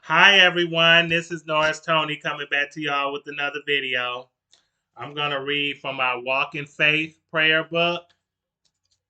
Hi everyone, this is Norris Tony coming back to y'all with another video. I'm going to read from our Walk in Faith prayer book.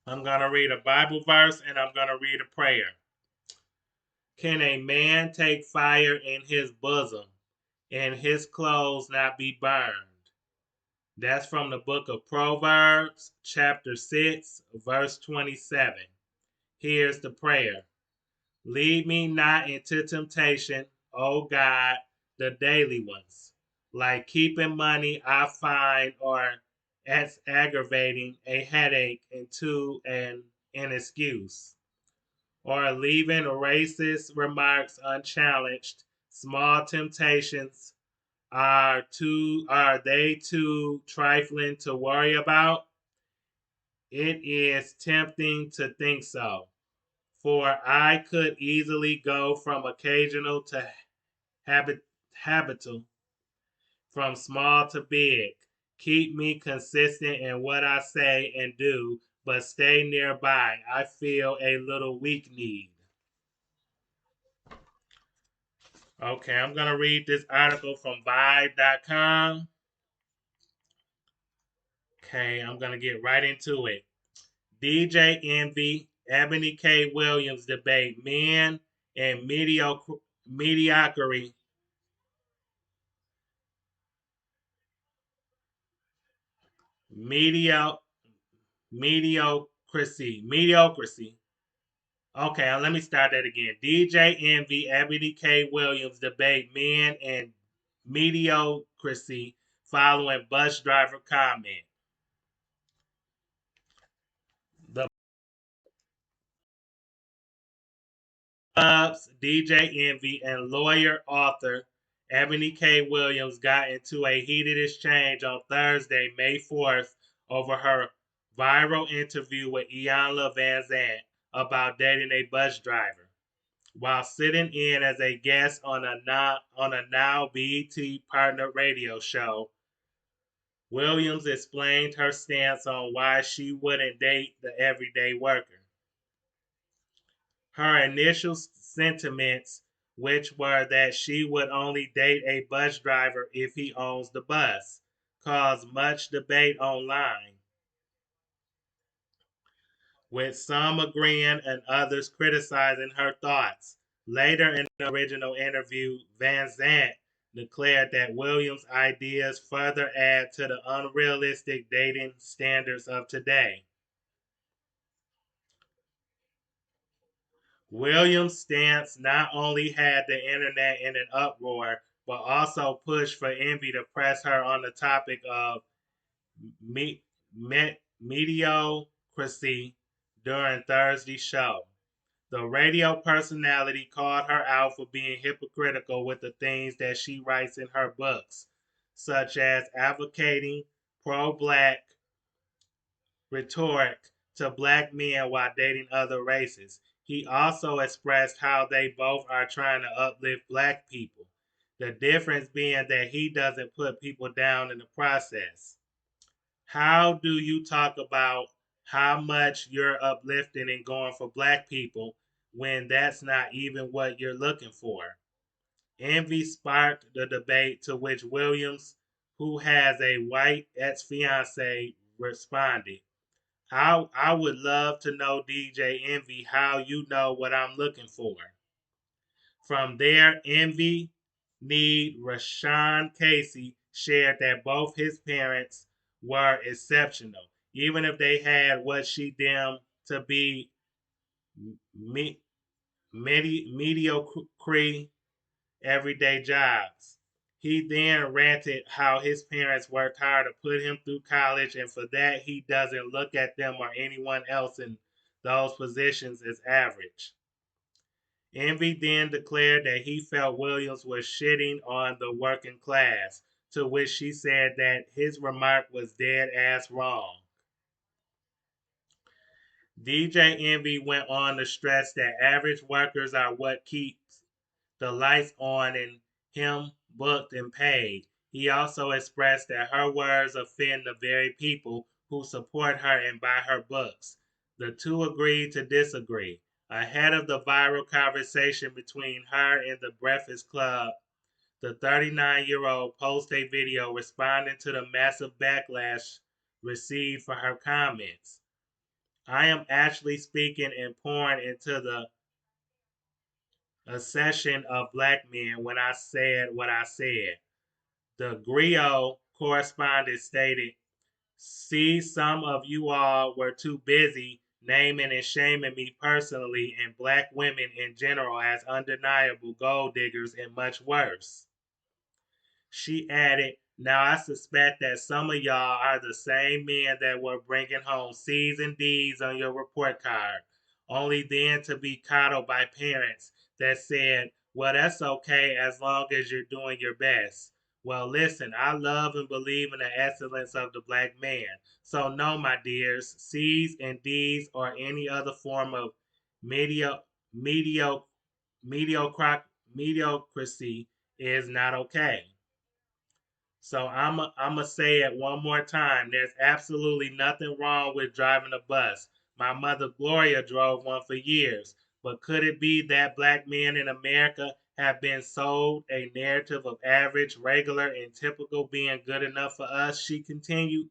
I'm going to read a Bible verse and I'm going to read a prayer. Can a man take fire in his bosom and his clothes not be burned? That's from the book of Proverbs, chapter 6, verse 27. Here's the prayer. Lead me not into temptation, O God, the daily ones. Like keeping money, I find, or as aggravating a headache into an excuse, or leaving racist remarks unchallenged. Small temptations are they too trifling to worry about? It is tempting to think so. For I could easily go from occasional to habitual, from small to big. Keep me consistent in what I say and do, but stay nearby. I feel a little weak need. Okay, I'm going to read this article from Vibe.com. Okay, I'm going to get right into it. DJ Envy, Ebony K. Williams debate men and mediocrity medio, mediocrity. Okay, let me start that again. DJ Envy, Ebony K. Williams debate men and mediocrity following bus driver comment. The Bubs, DJ Envy, and lawyer author Ebony K. Williams got into a heated exchange on Thursday, May 4th, over her viral interview with Iyanla Vanzant about dating a bus driver. While sitting in as a guest on a now BET partner radio show, Williams explained her stance on why she wouldn't date the everyday worker. Her initial sentiments, which were that she would only date a bus driver if he owns the bus, caused much debate online, with some agreeing and others criticizing her thoughts. Later in the original interview, Van Zant declared that Williams' ideas further add to the unrealistic dating standards of today. Williams' stance not only had the internet in an uproar, but also pushed for Envy to press her on the topic of me- mediocrity during Thursday's show. The radio personality called her out for being hypocritical with the things that she writes in her books, such as advocating pro black rhetoric to black men while dating other races. He also expressed how they both are trying to uplift black people, the difference being that he doesn't put people down in the process. How do you talk about how much you're uplifting and going for black people when that's not even what you're looking for? Envy sparked the debate to which Williams, who has a white ex fiance, responded. I would love to know, DJ Envy, how you know what I'm looking for. From there, Envy Need Rashawn Casey shared that both his parents were exceptional, even if they had what she deemed to be me- mediocre everyday jobs. He then ranted how his parents worked hard to put him through college, and for that, he doesn't look at them or anyone else in those positions as average. Envy then declared that he felt Williams was shitting on the working class, to which she said that his remark was dead ass wrong. DJ Envy went on to stress that average workers are what keeps the lights on and him booked and paid. He also expressed that her words offend the very people who support her and buy her books. The two agreed to disagree. Ahead of the viral conversation between her and the Breakfast Club, the 39-year-old posted a video responding to the massive backlash received for her comments. I am actually speaking and pouring into the a session of black men when I said what I said. The Griot correspondent stated, see, some of you all were too busy naming and shaming me personally and black women in general as undeniable gold diggers and much worse. She added, now I suspect that some of y'all are the same men that were bringing home C's and D's on your report card, only then to be coddled by parents that said, well, that's okay as long as you're doing your best. Well, listen, I love and believe in the excellence of the black man. So, no, my dears, C's and D's or any other form of medio, medio, mediocrity is not okay. So I'm say it one more time. There's absolutely nothing wrong with driving a bus. My mother Gloria drove one for years. But could it be that black men in America have been sold a narrative of average, regular, and typical being good enough for us? She continued.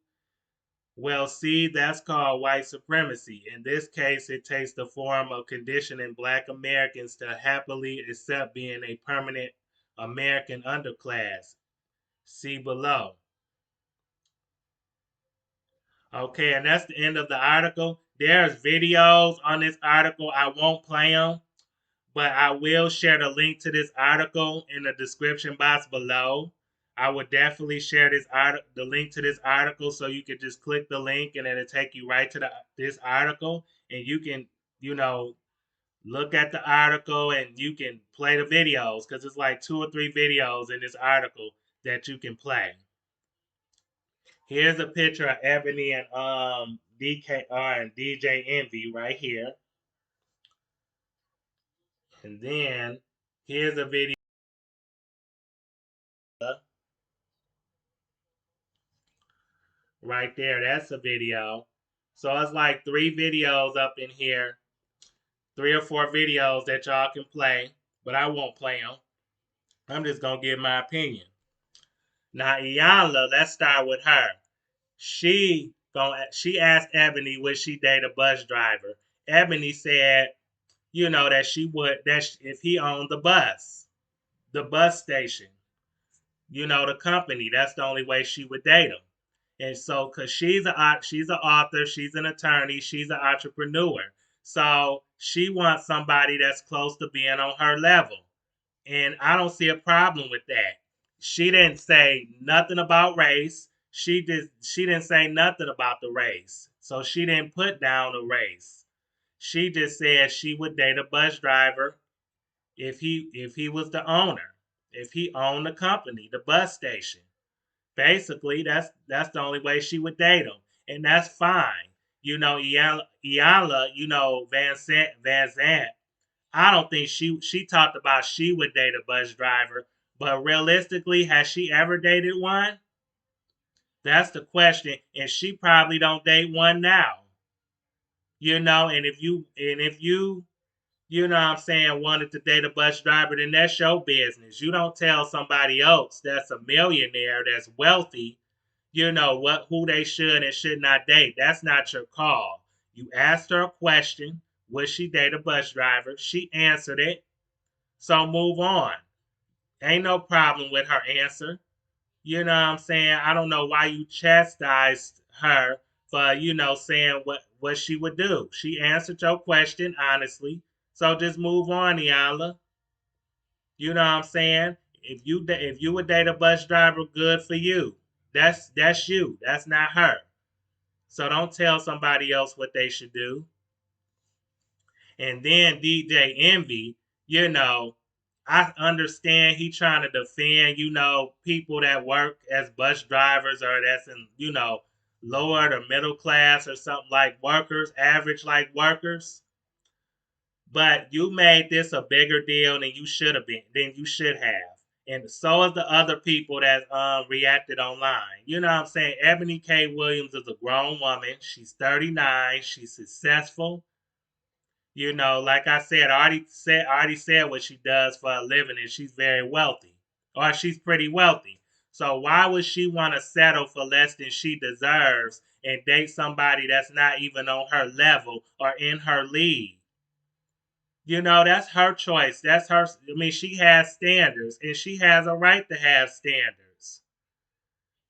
Well, see, that's called white supremacy. In this case, it takes the form of conditioning black Americans to happily accept being a permanent American underclass. See below. Okay, and that's the end of the article. There's videos on this article. I won't play them, but I will share the link to this article in the description box below. I would definitely share the link to this article, so you could just click the link and it'll take you right to this article, and you can, you know, look at the article and you can play the videos because it's like 2 or 3 videos in this article that you can play. Here's a picture of Ebony and DKR and DJ Envy right here. And then here's a video right there. That's a video. So it's like 3 videos up in here, 3 or 4 videos that y'all can play, but I won't play them. I'm just gonna give my opinion. Now Iyanla, let's start with her. She asked Ebony would she date a bus driver. Ebony said, that she would if he owned the bus station, the company. That's the only way she would date him. And so, cause she's an author, she's an attorney, she's an entrepreneur. So she wants somebody that's close to being on her level, and I don't see a problem with that. She didn't say nothing about race. She didn't say nothing about the race. So she didn't put down a race. She just said she would date a bus driver if he was the owner, if he owned the company, the bus station. Basically, that's the only way she would date him, and that's fine. Iyanla, Van Zant. I don't think she talked about she would date a bus driver, but realistically, has she ever dated one? That's the question, and she probably don't date one now. And if you what I'm saying, wanted to date a bus driver, then that's your business. You don't tell somebody else that's a millionaire, that's wealthy, who they should and should not date. That's not your call. You asked her a question, would she date a bus driver? She answered it. So move on. Ain't no problem with her answer. You know what I'm saying? I don't know why you chastised her for, saying what she would do. She answered your question honestly. So just move on, Iyanla. You know what I'm saying? If you would date a bus driver, good for you. That's you. That's not her. So don't tell somebody else what they should do. And then DJ Envy, I understand he trying to defend, people that work as bus drivers or that's in, lower or middle class or something like workers, average like workers. But you made this a bigger deal than you should have. And so is the other people that reacted online. You know what I'm saying? Ebony K. Williams is a grown woman. She's 39. She's successful. Like I said, I already said what she does for a living, and she's very wealthy, or she's pretty wealthy. So why would she want to settle for less than she deserves and date somebody that's not even on her level or in her league? That's her choice. That's her. I mean, she has standards, and she has a right to have standards.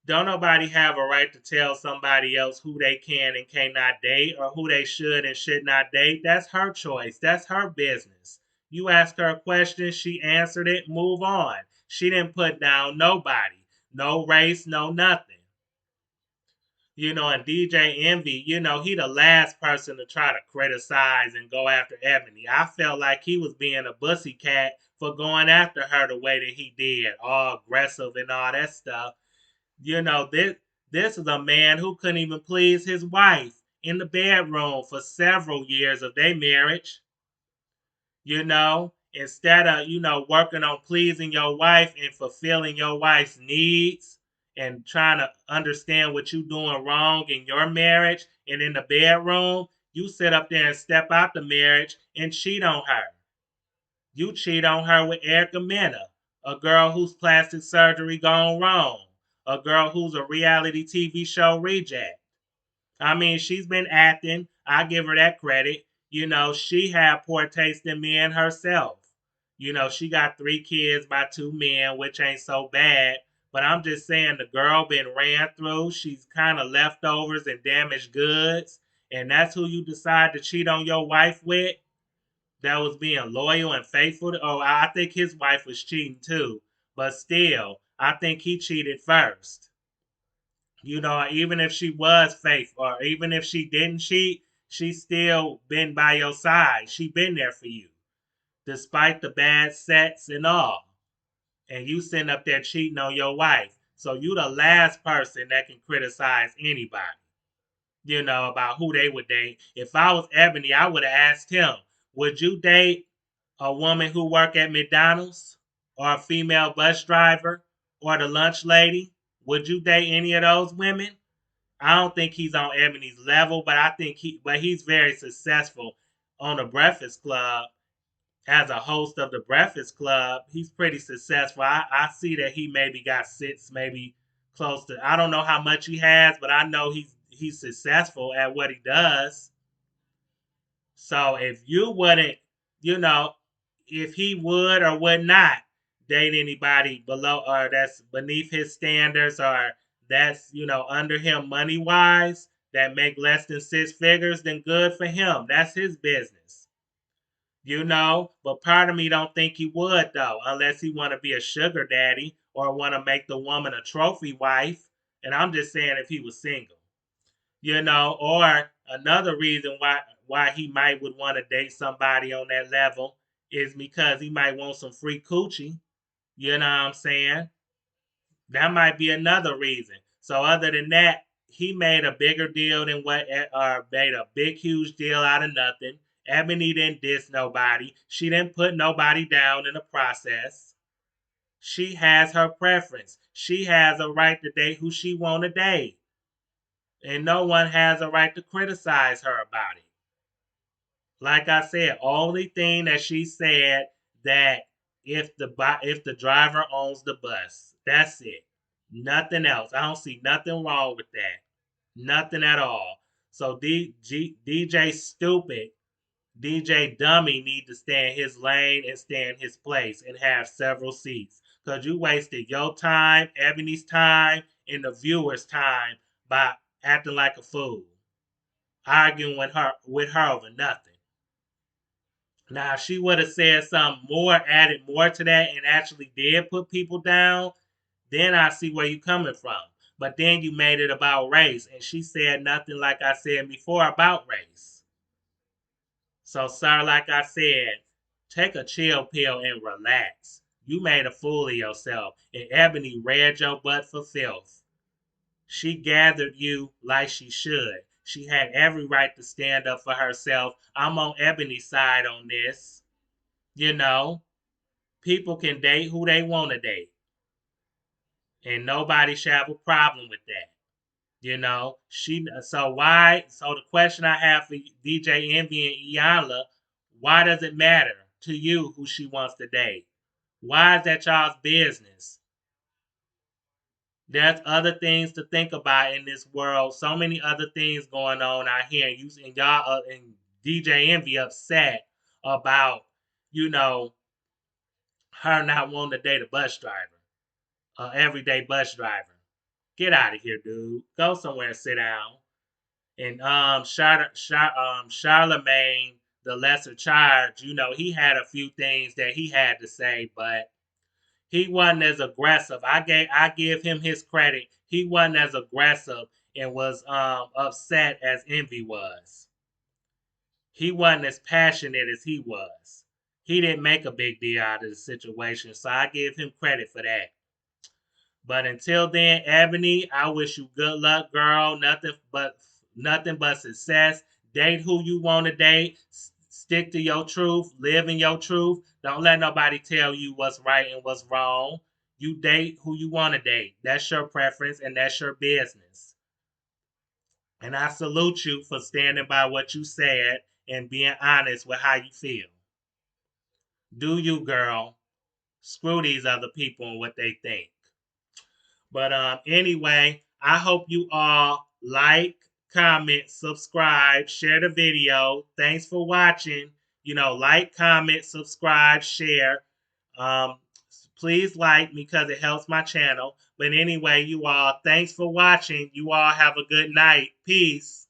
Don't nobody have a right to tell somebody else who they can and cannot date or who they should and should not date. That's her choice. That's her business. You ask her a question, she answered it, move on. She didn't put down nobody, no race, no nothing. And DJ Envy, he the last person to try to criticize and go after Ebony. I felt like he was being a bussy cat for going after her the way that he did, all aggressive and all that stuff. This is a man who couldn't even please his wife in the bedroom for several years of their marriage. Instead of working on pleasing your wife and fulfilling your wife's needs and trying to understand what you're doing wrong in your marriage and in the bedroom, you sit up there and step out the marriage and cheat on her. You cheat on her with Erica Mena, a girl whose plastic surgery gone wrong, a girl who's a reality TV show reject. I mean, she's been acting. I give her that credit. She had poor taste in men herself. She got 3 kids by 2 men, which ain't so bad. But I'm just saying the girl been ran through. She's kind of leftovers and damaged goods. And that's who you decide to cheat on your wife with? That was being loyal and faithful. Oh, I think his wife was cheating too. But still, I think he cheated first. Even if she was faithful or even if she didn't cheat, she still been by your side. She been there for you, despite the bad sets and all. And you sitting up there cheating on your wife. So you the last person that can criticize anybody, about who they would date. If I was Ebony, I would have asked him, would you date a woman who work at McDonald's or a female bus driver or the lunch lady? Would you date any of those women? I don't think he's on Ebony's level, but he's very successful on the Breakfast Club as a host of the Breakfast Club. He's pretty successful. I see that he maybe got sits, maybe close to. I don't know how much he has, but I know he's successful at what he does. So if you wouldn't, you know, if he would or would not date anybody below or that's beneath his standards or that's, under him money wise that make less than 6 figures, then good for him. That's his business. But part of me don't think he would though, unless he want to be a sugar daddy or want to make the woman a trophy wife. And I'm just saying if he was single. Or another reason why he might would want to date somebody on that level is because he might want some free coochie. You know what I'm saying? That might be another reason. So other than that, he made a bigger deal than or made a big huge deal out of nothing. Ebony didn't diss nobody. She didn't put nobody down in the process. She has her preference. She has a right to date who she want to date. And no one has a right to criticize her about it. Like I said, only thing that she said that if the driver owns the bus, that's it. Nothing else. I don't see nothing wrong with that. Nothing at all. So DJ Stupid, DJ Dummy need to stay in his lane and stay in his place and have several seats. Because you wasted your time, Ebony's time, and the viewer's time by acting like a fool, arguing with her over nothing. Now, if she would have said something more, added more to that, and actually did put people down, then I see where you're coming from. But then you made it about race, and she said nothing like I said before about race. So, sir, like I said, take a chill pill and relax. You made a fool of yourself, and Ebony read your butt for filth. She gathered you like she should. She had every right to stand up for herself. I'm on Ebony's side on this. You know, people can date who they want to date, and nobody should have a problem with that. She. So why? So the question I have for DJ Envy and Iyanla, Why does it matter to you who she wants to date? Why is that y'all's business? There's other things to think about in this world. So many other things going on out here, and y'all and DJ Envy upset about you know her not wanting to date a bus driver, everyday bus driver. Get out of here, dude. Go somewhere and sit down. And Charlemagne, the lesser charge, he had a few things that he had to say, but he wasn't as aggressive. I give him his credit. He wasn't as aggressive and was upset as Envy was. He wasn't as passionate as he was. He didn't make a big deal out of the situation, so I give him credit for that. But until then, Ebony, I wish you good luck, girl. Nothing but success. Date who you want to date. Stick to your truth. Live in your truth. Don't let nobody tell you what's right and what's wrong. You date who you want to date. That's your preference and that's your business. And I salute you for standing by what you said and being honest with how you feel. Do you, girl? Screw these other people and what they think. But anyway, I hope you all like, comment, subscribe, share the video. Thanks for watching. Like, comment, subscribe, share. Um, please like because it helps my channel. But anyway, you all, thanks for watching. You all have a good night. Peace.